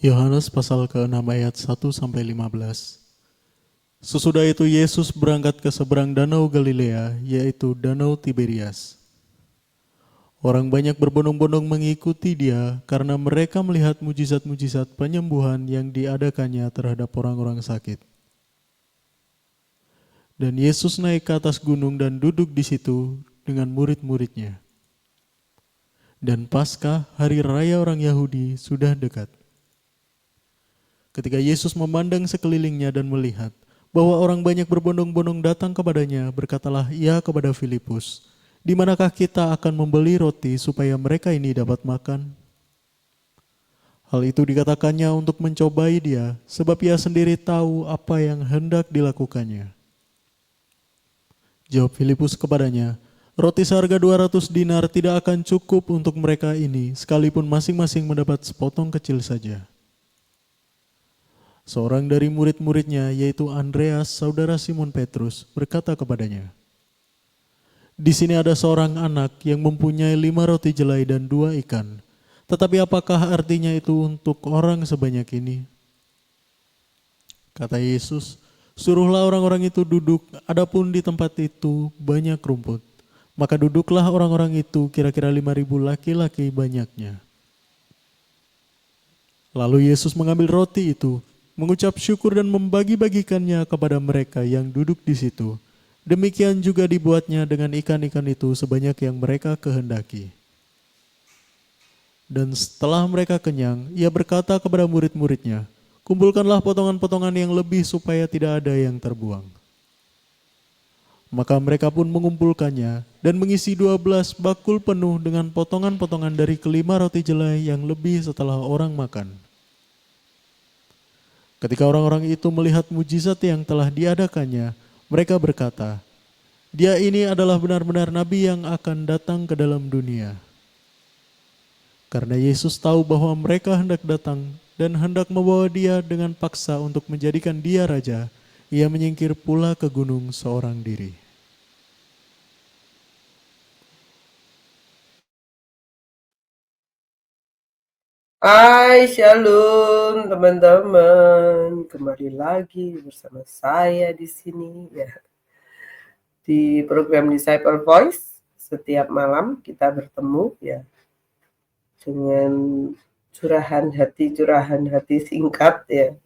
Yohanes pasal ke-6 ayat 1-15. Sesudah itu Yesus berangkat ke seberang danau Galilea, yaitu danau Tiberias. Orang banyak berbondong-bondong mengikuti dia karena mereka melihat mujizat-mujizat penyembuhan yang diadakannya terhadap orang-orang sakit. Dan Yesus naik ke atas gunung dan duduk di situ dengan murid-muridnya. Dan Paskah, hari raya orang Yahudi, sudah dekat. Ketika Yesus memandang sekelilingnya dan melihat bahwa orang banyak berbondong-bondong datang kepadanya, berkatalah ia kepada Filipus, "Di manakah kita akan membeli roti supaya mereka ini dapat makan?" Hal itu dikatakannya untuk mencobai dia, sebab ia sendiri tahu apa yang hendak dilakukannya. Jawab Filipus kepadanya, "Roti seharga 200 dinar tidak akan cukup untuk mereka ini, sekalipun masing-masing mendapat sepotong kecil saja." Seorang dari murid-muridnya, yaitu Andreas, saudara Simon Petrus, berkata kepadanya, "Di sini ada seorang anak yang mempunyai 5 roti jelai dan 2 ikan. Tetapi apakah artinya itu untuk orang sebanyak ini?" Kata Yesus, "Suruhlah orang-orang itu duduk, adapun di tempat itu banyak rumput. Maka duduklah orang-orang itu, kira-kira 5.000 laki-laki banyaknya. Lalu Yesus mengambil roti itu, mengucap syukur dan membagi-bagikannya kepada mereka yang duduk di situ. Demikian juga dibuatnya dengan ikan-ikan itu sebanyak yang mereka kehendaki. Dan setelah mereka kenyang, ia berkata kepada murid-muridnya, "Kumpulkanlah potongan-potongan yang lebih supaya tidak ada yang terbuang." Maka mereka pun mengumpulkannya dan mengisi 12 bakul penuh dengan potongan-potongan dari kelima roti jelai yang lebih setelah orang makan. Ketika orang-orang itu melihat mujizat yang telah diadakannya, mereka berkata, "Dia ini adalah benar-benar nabi yang akan datang ke dalam dunia." Karena Yesus tahu bahwa mereka hendak datang dan hendak membawa dia dengan paksa untuk menjadikan dia raja, ia menyingkir pula ke gunung seorang diri. Hai, Shalom teman-teman. Kembali lagi bersama saya di sini ya. Di program Disciple Voice, setiap malam kita bertemu ya dengan curahan hati singkat ya.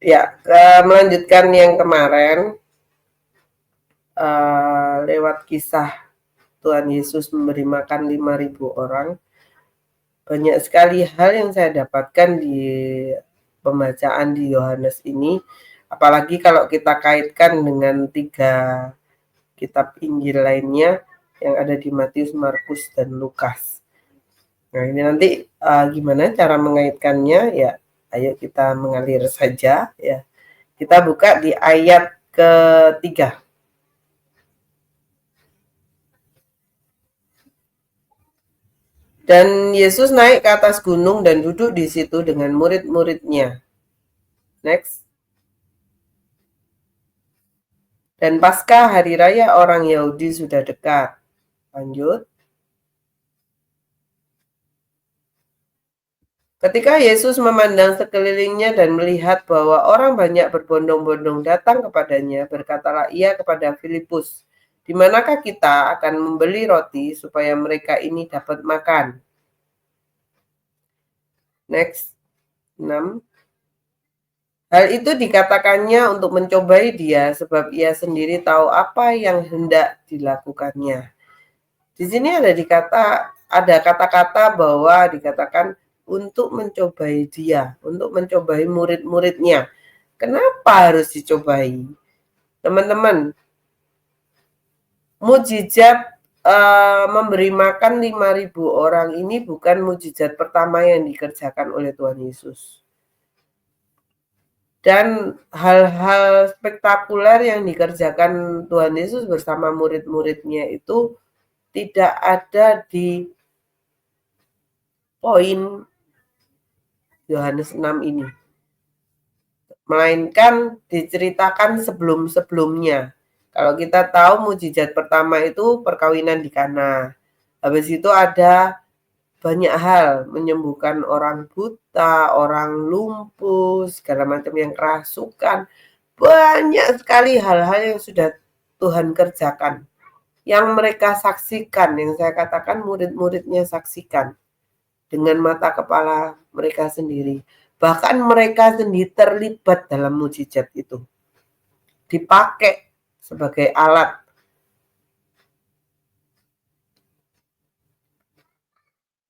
Ya, melanjutkan yang kemarin lewat kisah Tuhan Yesus memberi makan 5.000 orang. Banyak sekali hal yang saya dapatkan di pembacaan di Yohanes ini, apalagi kalau kita kaitkan dengan 3 kitab Injil lainnya yang ada di Matius, Markus, dan Lukas. Nah, ini nanti gimana cara mengaitkannya ya? Ayo kita mengalir saja ya. Kita buka di ayat ke-3. Dan Yesus naik ke atas gunung dan duduk di situ dengan murid-muridnya. Next. Dan Paskah hari raya orang Yahudi sudah dekat. Lanjut. Ketika Yesus memandang sekelilingnya dan melihat bahwa orang banyak berbondong-bondong datang kepadanya, berkatalah ia kepada Filipus, "Di manakah kita akan membeli roti supaya mereka ini dapat makan?" Next, 6. Hal itu dikatakannya untuk mencobai dia, sebab ia sendiri tahu apa yang hendak dilakukannya. Di sini ada kata-kata bahwa dikatakan untuk mencobai dia, untuk mencobai murid-muridnya. Kenapa harus dicobai? Teman-teman, mujizat memberi makan 5.000 orang ini bukan mujizat pertama yang dikerjakan oleh Tuhan Yesus. Dan hal-hal spektakuler yang dikerjakan Tuhan Yesus bersama murid-muridnya itu tidak ada di poin Yohanes 6 ini, melainkan diceritakan sebelum-sebelumnya. Kalau kita tahu mujizat pertama itu perkawinan di Kana. Habis itu ada banyak hal, menyembuhkan orang buta, orang lumpuh, segala macam yang kerasukan. Banyak sekali hal-hal yang sudah Tuhan kerjakan. Yang mereka saksikan, yang saya katakan murid-muridnya saksikan. Dengan mata kepala mereka sendiri. Bahkan mereka sendiri terlibat dalam mujizat itu. Dipakai sebagai alat.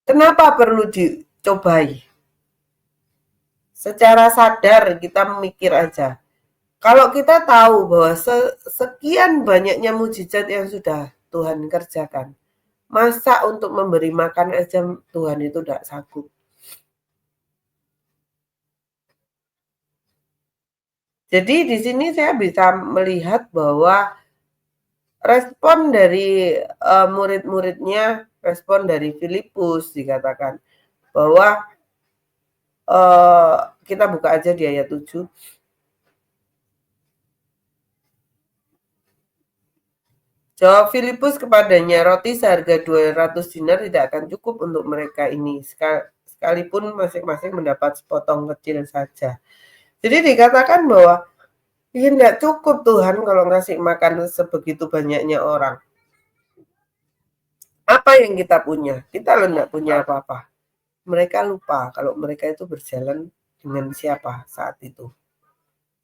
Kenapa perlu dicobai? Secara sadar kita mikir aja. Kalau kita tahu bahwa sekian banyaknya mujizat yang sudah Tuhan kerjakan, masa untuk memberi makan aja Tuhan itu tidak sanggup? Jadi di sini saya bisa melihat bahwa respon dari murid-muridnya, respon dari Filipus dikatakan bahwa kita buka aja di ayat 7. Jawab Filipus kepadanya, roti seharga 200 dinar tidak akan cukup untuk mereka ini, sekalipun masing-masing mendapat sepotong kecil saja. Jadi dikatakan bahwa ini tidak cukup Tuhan kalau ngasih makan sebegitu banyaknya orang. Apa yang kita punya? Kita tidak punya apa-apa. Mereka lupa kalau mereka itu berjalan dengan siapa saat itu.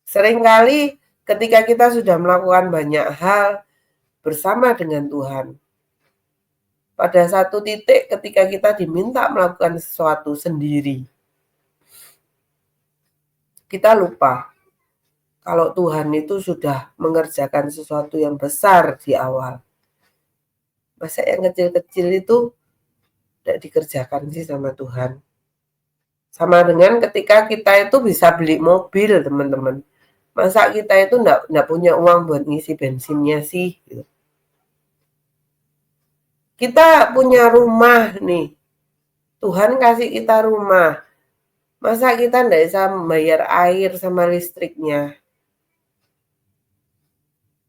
Seringkali ketika kita sudah melakukan banyak hal bersama dengan Tuhan, pada satu titik ketika kita diminta melakukan sesuatu sendiri, kita lupa kalau Tuhan itu sudah mengerjakan sesuatu yang besar di awal. Masa yang kecil-kecil itu tidak dikerjakan sih sama Tuhan. Sama dengan ketika kita itu bisa beli mobil, teman-teman. Masa kita itu enggak punya uang buat ngisi bensinnya sih? Gitu. Kita punya rumah nih. Tuhan kasih kita rumah. Masa kita enggak bisa membayar air sama listriknya?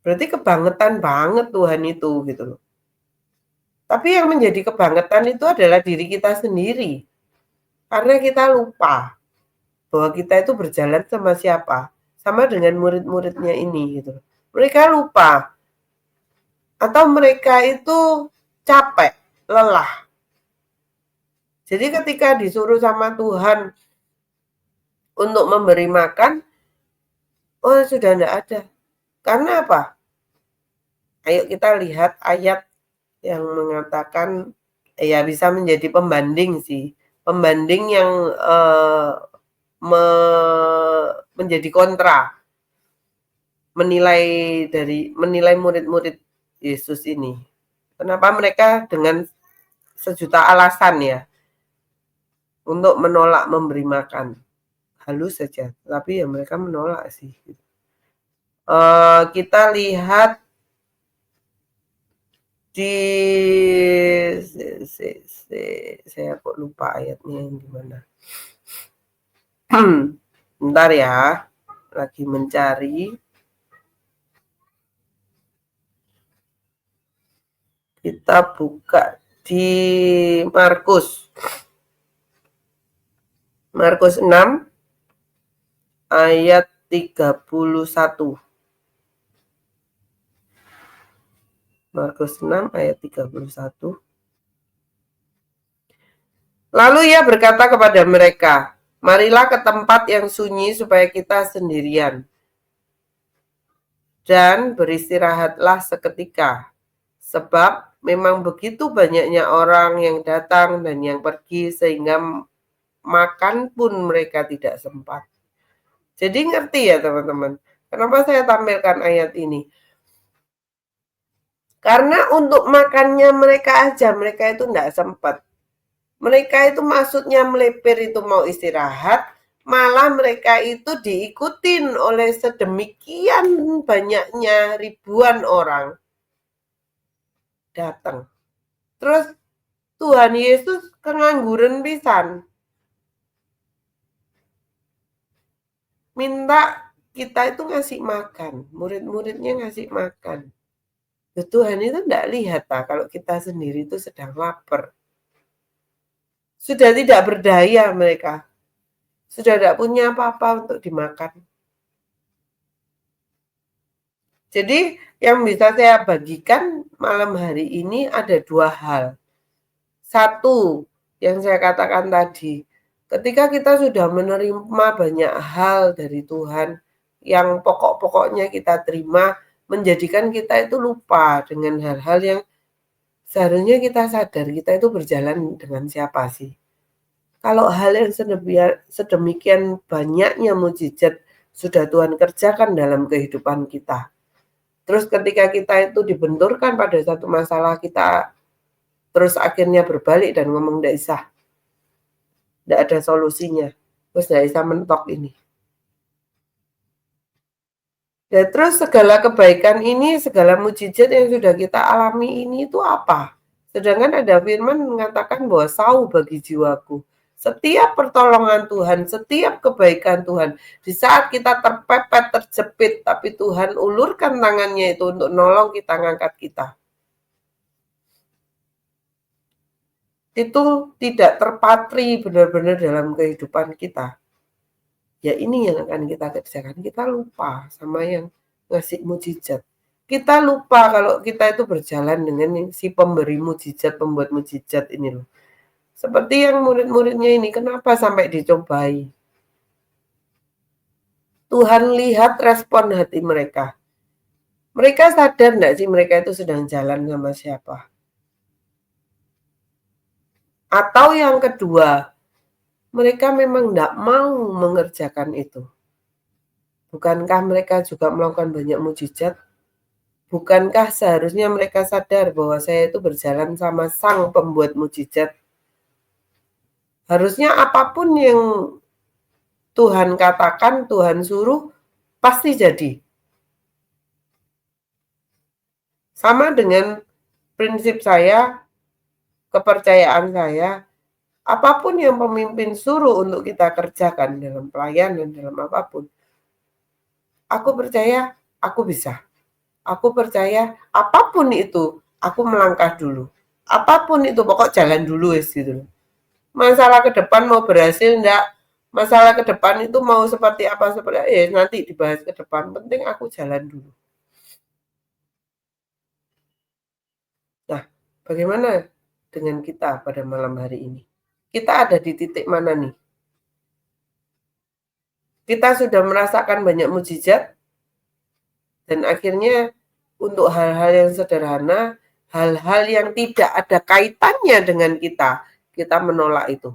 Berarti kebangetan banget Tuhan itu gitu loh. Tapi yang menjadi kebangetan itu adalah diri kita sendiri. Karena kita lupa bahwa kita itu berjalan sama siapa. Sama dengan murid-muridnya ini gitu. Mereka lupa. Atau mereka itu capek, lelah. Jadi ketika disuruh sama Tuhan untuk memberi makan, oh sudah tidak ada. Karena apa? Ayo kita lihat ayat yang mengatakan, ya bisa menjadi pembanding sih. Pembanding yang menjadi kontra. Menilai murid-murid Yesus ini. Kenapa mereka dengan sejuta alasan ya untuk menolak memberi makan. Halus saja, tapi ya mereka menolak sih. Kita lihat di saya kok lupa ayatnya yang gimana. Bentar ya, lagi mencari. Kita buka di Markus. Markus 6 ayat 31. Markus 6 ayat 31. Lalu ia berkata kepada mereka, marilah ke tempat yang sunyi supaya kita sendirian. Dan beristirahatlah seketika. Sebab memang begitu banyaknya orang yang datang dan yang pergi sehingga makan pun mereka tidak sempat. Jadi ngerti ya teman-teman. Kenapa saya tampilkan ayat ini? Karena untuk makannya mereka aja, mereka itu tidak sempat. Mereka itu maksudnya melipir itu mau istirahat, malah mereka itu diikutin oleh sedemikian banyaknya ribuan orang datang. Terus Tuhan Yesus kengangguran pisan. Minta kita itu ngasih makan, murid-muridnya ngasih makan. Tuhan itu tidak lihat kalau kita sendiri itu sedang lapar. Sudah tidak berdaya mereka. Sudah tidak punya apa-apa untuk dimakan. Jadi yang bisa saya bagikan malam hari ini ada 2 hal. Satu, yang saya katakan tadi, ketika kita sudah menerima banyak hal dari Tuhan, yang pokok-pokoknya kita terima, menjadikan kita itu lupa dengan hal-hal yang seharusnya kita sadar, kita itu berjalan dengan siapa sih. Kalau hal yang sedemikian banyaknya mukjizat sudah Tuhan kerjakan dalam kehidupan kita. Terus ketika kita itu dibenturkan pada satu masalah, kita terus akhirnya berbalik dan ngomong ndak isah. Ndak ada solusinya. Terus ndak isah mentok ini. Ya terus segala kebaikan ini, segala mukjizat yang sudah kita alami ini itu apa? Sedangkan ada firman mengatakan bahwa sau bagi jiwaku. Setiap pertolongan Tuhan, setiap kebaikan Tuhan, di saat kita terpepet, terjepit, tapi Tuhan ulurkan tangannya itu untuk nolong kita, ngangkat kita. Itu tidak terpatri benar-benar dalam kehidupan kita. Ya ini yang akan kita kerjakan. Kita lupa sama yang ngasih mukjizat. Kita lupa kalau kita itu berjalan dengan si pemberi mukjizat, pembuat mukjizat ini loh. Seperti yang murid-muridnya ini, kenapa sampai dicobai? Tuhan lihat respon hati mereka. Mereka sadar enggak sih mereka itu sedang jalan sama siapa? Atau yang kedua, mereka memang enggak mau mengerjakan itu. Bukankah mereka juga melakukan banyak mukjizat? Bukankah seharusnya mereka sadar bahwa saya itu berjalan sama sang pembuat mukjizat? Harusnya apapun yang Tuhan katakan, Tuhan suruh, pasti jadi. Sama dengan prinsip saya, kepercayaan saya, apapun yang pemimpin suruh untuk kita kerjakan dalam pelayanan, dalam apapun, aku percaya aku bisa. Aku percaya apapun itu, aku melangkah dulu. Apapun itu, pokok jalan dulu gitu. Masalah ke depan mau berhasil enggak, masalah ke depan itu mau seperti apa, nanti dibahas ke depan. Penting aku jalan dulu. Nah, bagaimana dengan kita pada malam hari ini? Kita ada di titik mana nih? Kita sudah merasakan banyak mukjizat dan akhirnya untuk hal-hal yang sederhana, hal-hal yang tidak ada kaitannya dengan kita, kita menolak itu.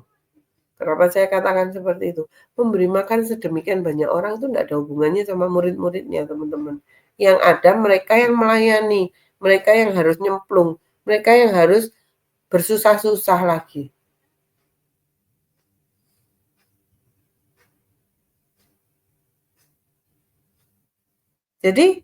Kenapa saya katakan seperti itu? Memberi makan sedemikian banyak orang itu tidak ada hubungannya sama murid-muridnya, teman-teman. Yang ada mereka yang melayani, mereka yang harus nyemplung, mereka yang harus bersusah-susah lagi. Jadi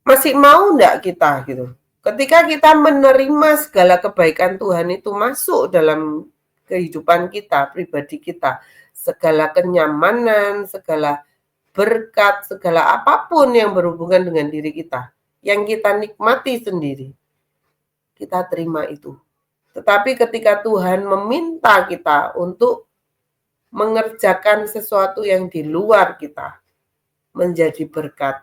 masih mau enggak kita gitu? Ketika kita menerima segala kebaikan Tuhan itu masuk dalam kehidupan kita, pribadi kita, segala kenyamanan, segala berkat, segala apapun yang berhubungan dengan diri kita, yang kita nikmati sendiri, kita terima itu. Tetapi ketika Tuhan meminta kita untuk mengerjakan sesuatu yang di luar kita, menjadi berkat,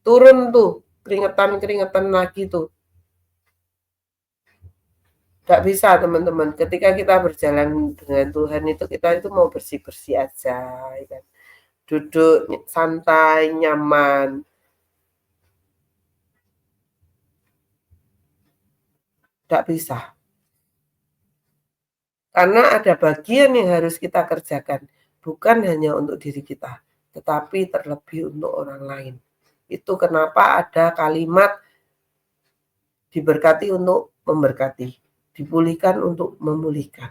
turun tuh keringetan-keringetan lagi tuh. Gak bisa teman-teman, ketika kita berjalan dengan Tuhan itu, kita itu mau bersih-bersih aja, ya kan? Duduk santai, nyaman. Gak bisa. Karena ada bagian yang harus kita kerjakan, bukan hanya untuk diri kita, tetapi terlebih untuk orang lain. Itu kenapa ada kalimat diberkati untuk memberkati, dipulihkan untuk memulihkan.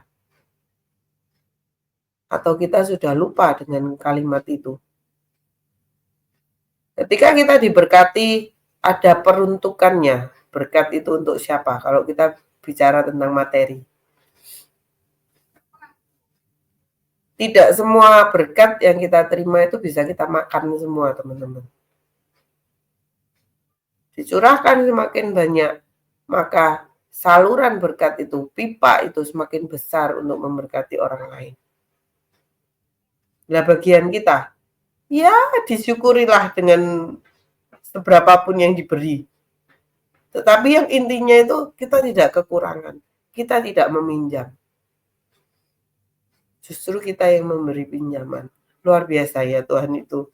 Atau kita sudah lupa dengan kalimat itu. Ketika kita diberkati, ada peruntukannya. Berkat itu untuk siapa? Kalau kita bicara tentang materi. Tidak semua berkat yang kita terima itu bisa kita makan semua, teman-teman. Dicurahkan semakin banyak, maka saluran berkat itu, pipa itu semakin besar untuk memberkati orang lain. Nah, bagian kita, ya disyukurilah dengan seberapapun yang diberi. Tetapi yang intinya itu kita tidak kekurangan, kita tidak meminjam. Justru kita yang memberi pinjaman. Luar biasa ya Tuhan itu.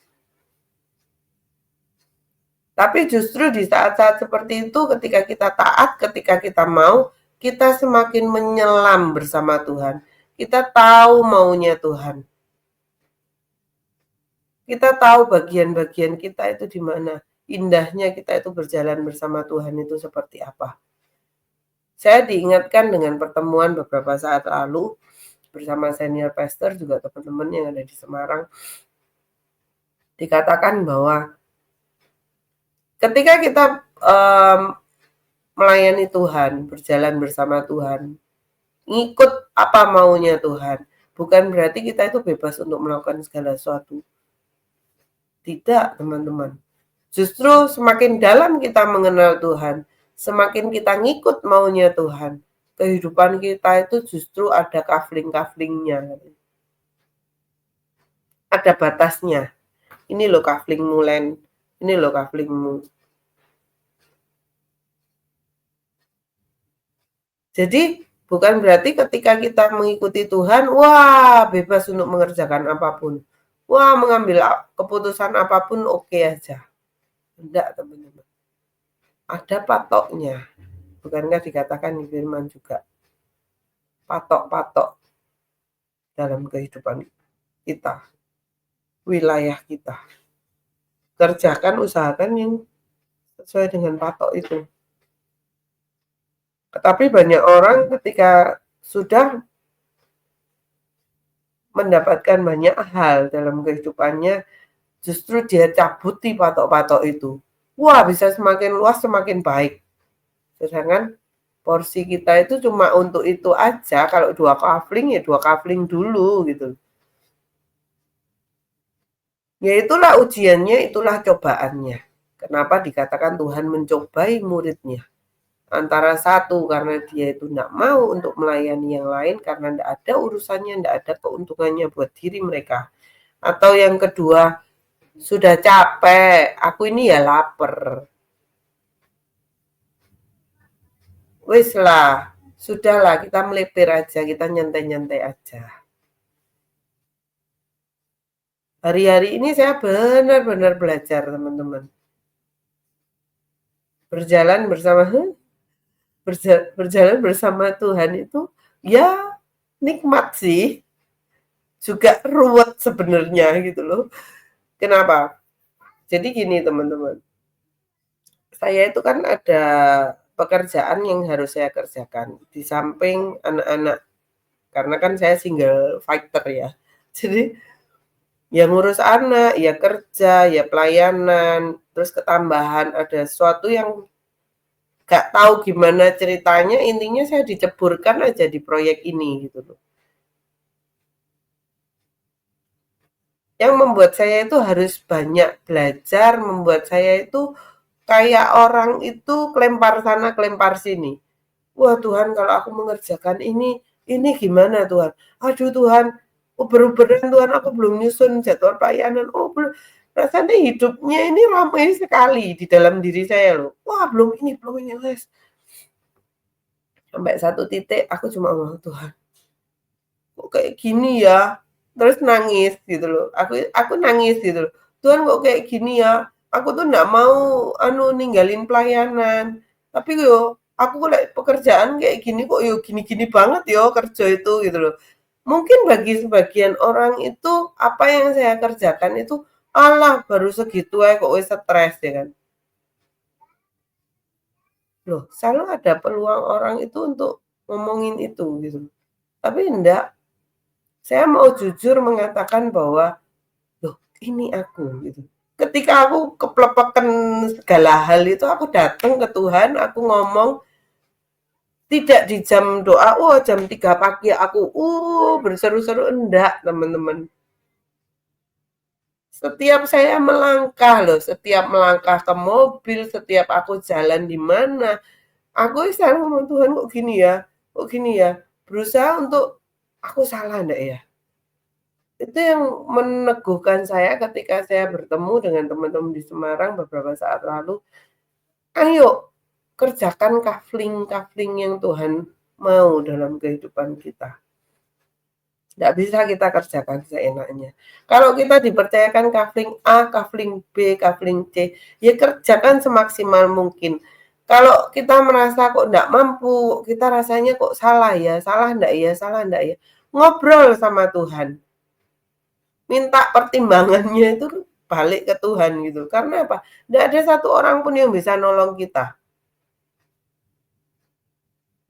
Tapi justru di saat-saat seperti itu, ketika kita taat, ketika kita mau, kita semakin menyelam bersama Tuhan. Kita tahu maunya Tuhan. Kita tahu bagian-bagian kita itu di mana. Indahnya kita itu berjalan bersama Tuhan itu seperti apa. Saya diingatkan dengan pertemuan beberapa saat lalu bersama senior pastor, juga teman-teman yang ada di Semarang. Dikatakan bahwa ketika kita melayani Tuhan, berjalan bersama Tuhan, ngikut apa maunya Tuhan, bukan berarti kita itu bebas untuk melakukan segala sesuatu. Tidak, teman-teman. Justru semakin dalam kita mengenal Tuhan, semakin kita ngikut maunya Tuhan, kehidupan kita itu justru ada kafling-kaflingnya. Ada batasnya. Ini loh kaflingmu, Len. Ini loh kaflingmu. Jadi bukan berarti ketika kita mengikuti Tuhan, wah bebas untuk mengerjakan apapun. Wah mengambil keputusan apapun oke aja. Enggak teman-teman. Ada patoknya. Bukankah dikatakan di firman juga. Patok-patok dalam kehidupan kita. Wilayah kita. Kerjakan, usahakan yang sesuai dengan patok itu. Tetapi banyak orang ketika sudah mendapatkan banyak hal dalam kehidupannya, justru dia cabuti patok-patok itu. Wah, bisa semakin luas, semakin baik. Sedangkan porsi kita itu cuma untuk itu aja. Kalau 2 kafling, ya 2 kafling dulu gitu. Ya itulah ujiannya, itulah cobaannya. Kenapa dikatakan Tuhan mencobai muridnya? Antara satu, karena dia itu tidak mau untuk melayani yang lain, karena tidak ada urusannya, tidak ada keuntungannya buat diri mereka. Atau yang kedua, sudah capek, aku ini ya lapar. Wis lah, sudahlah kita melipir aja, kita nyantai-nyantai aja. Hari-hari ini saya benar-benar belajar, teman-teman. Berjalan bersama Tuhan itu ya nikmat sih, juga ruwet sebenarnya gitu loh. Kenapa? Jadi gini teman-teman, saya itu kan ada pekerjaan yang harus saya kerjakan di samping anak-anak, karena kan saya single fighter ya. Jadi ya ngurus anak, ya kerja, ya pelayanan, terus ketambahan ada sesuatu yang gak tahu gimana ceritanya, intinya saya diceburkan aja di proyek ini gitu loh. Yang membuat saya itu harus banyak belajar, membuat saya itu kayak orang itu kelempar sana, kelempar sini. Wah Tuhan, kalau aku mengerjakan ini gimana Tuhan? Aduh Tuhan, uber-uberan Tuhan, aku belum nyusun jadwal pelayanan. Oh, belum. Rasanya hidupnya ini ramai sekali di dalam diri saya loh. Wah, belum ini, Les. Sampai satu titik aku cuma ngomong, Tuhan, kok kayak gini ya? Terus nangis gitu loh. Aku nangis gitu loh. Tuhan kok kayak gini ya? Aku tuh nggak mau ninggalin pelayanan. Tapi yo aku kok pekerjaan kayak gini kok yo gini-gini banget yo kerja itu gitu loh. Mungkin bagi sebagian orang itu apa yang saya kerjakan itu Allah baru segitu aja kok wis stres ya kan. Loh, selalu ada peluang orang itu untuk ngomongin itu gitu. Tapi enggak, saya mau jujur mengatakan bahwa, loh ini aku gitu. Ketika aku keplepekan segala hal itu, aku datang ke Tuhan, aku ngomong, tidak di jam doa, oh jam 3 pagi aku, berseru-seru, enggak teman-teman. Setiap saya melangkah loh, setiap melangkah ke mobil, setiap aku jalan di mana, Aku selalu ngomong, "Tuhan kok gini ya, kok gini ya?" Berusaha untuk, "Aku salah ndak ya?" Itu yang meneguhkan saya ketika saya bertemu dengan teman-teman di Semarang beberapa saat lalu, "Ayo kerjakan kafling-kafling yang Tuhan mau dalam kehidupan kita." Nggak bisa kita kerjakan seenaknya. Kalau kita dipercayakan kafling A, kafling B, kafling C, ya kerjakan semaksimal mungkin. Kalau kita merasa kok nggak mampu, kita rasanya kok salah ya, salah ndak ya, salah ndak ya, ngobrol sama Tuhan. Minta pertimbangannya itu balik ke Tuhan gitu. Karena apa? Nggak ada satu orang pun yang bisa nolong kita.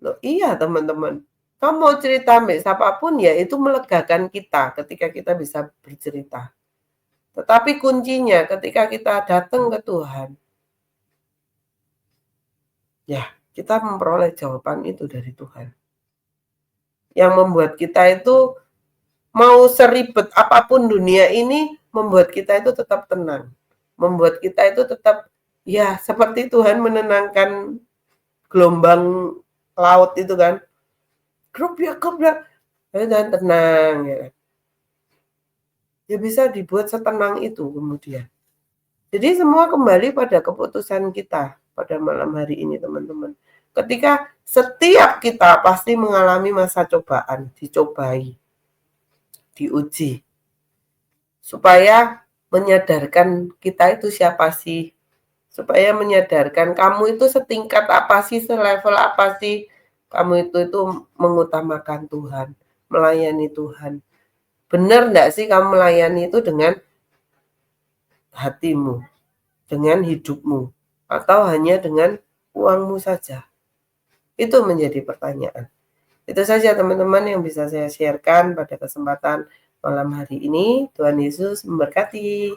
Loh, iya teman-teman. Kamu mau cerita sama siapapun ya itu melegakan kita ketika kita bisa bercerita. Tetapi kuncinya ketika kita datang ke Tuhan, ya kita memperoleh jawaban itu dari Tuhan. Yang membuat kita itu mau seribet apapun dunia ini, membuat kita itu tetap tenang. Membuat kita itu tetap, ya seperti Tuhan menenangkan gelombang laut itu kan. Grup ya, grup ya. Dan tenang ya. Ya bisa dibuat setenang itu kemudian. Jadi semua kembali pada keputusan kita pada malam hari ini teman-teman. Ketika setiap kita pasti mengalami masa cobaan, dicobai, diuji. Supaya menyadarkan kita itu siapa sih? Supaya menyadarkan kamu itu setingkat apa sih, selevel apa sih? Kamu itu mengutamakan Tuhan, melayani Tuhan. Benar enggak sih kamu melayani itu dengan hatimu, dengan hidupmu, atau hanya dengan uangmu saja? Itu menjadi pertanyaan. Itu saja teman-teman yang bisa saya sharekan pada kesempatan malam hari ini. Tuhan Yesus memberkati.